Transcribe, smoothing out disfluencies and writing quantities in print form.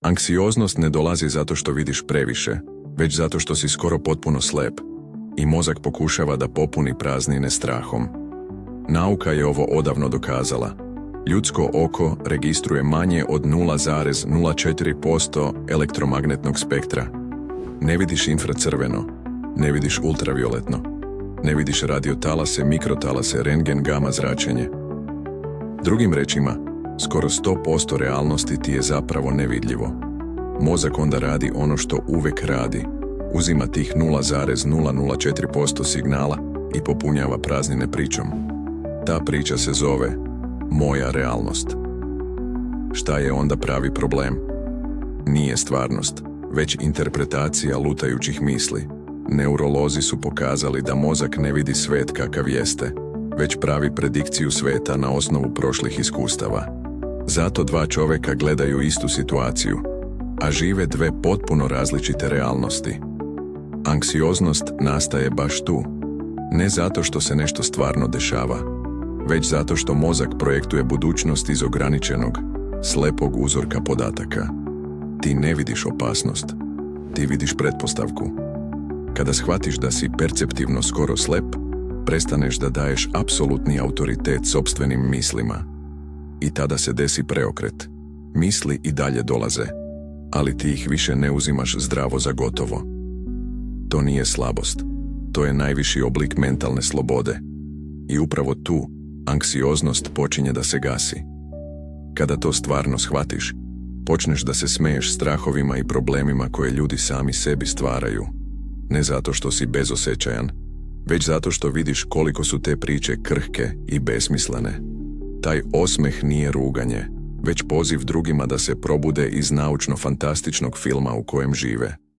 Anksioznost ne dolazi zato što vidiš previše, već zato što si skoro potpuno slep i mozak pokušava da popuni praznine strahom. Nauka je ovo odavno dokazala. Ljudsko oko registruje manje od 0,04% elektromagnetnog spektra. Ne vidiš infracrveno, ne vidiš ultravioletno, ne vidiš radiotalase, mikrotalase, rentgen, gama zračenje. Drugim rečima, skoro 100% realnosti ti je zapravo nevidljivo. Mozak onda radi ono što uvek radi. Uzima tih 0,004% signala i popunjava praznine pričom. Ta priča se zove moja realnost. Šta je onda pravi problem? Nije stvarnost, već interpretacija lutajućih misli. Neurolozi su pokazali da mozak ne vidi svet kakav jeste, već pravi predikciju sveta na osnovu prošlih iskustava. Zato dva čoveka gledaju istu situaciju, a žive dve potpuno različite realnosti. Anksioznost nastaje baš tu, ne zato što se nešto stvarno dešava, već zato što mozak projektuje budućnost iz ograničenog, slepog uzorka podataka. Ti ne vidiš opasnost, ti vidiš pretpostavku. Kada shvatiš da si perceptivno skoro slep, prestaneš da daješ apsolutni autoritet sopstvenim mislima. I tada se desi preokret. Misli i dalje dolaze, ali ti ih više ne uzimaš zdravo za gotovo. To nije slabost, to je najviši oblik mentalne slobode. I upravo tu anksioznost počinje da se gasi. Kada to stvarno shvatiš, počneš da se smeješ strahovima i problemima koje ljudi sami sebi stvaraju. Ne zato što si bezosjećajan, već zato što vidiš koliko su te priče krhke i besmislene. Taj osmeh nije ruganje, već poziv drugima da se probude iz naučno-fantastičnog filma u kojem žive.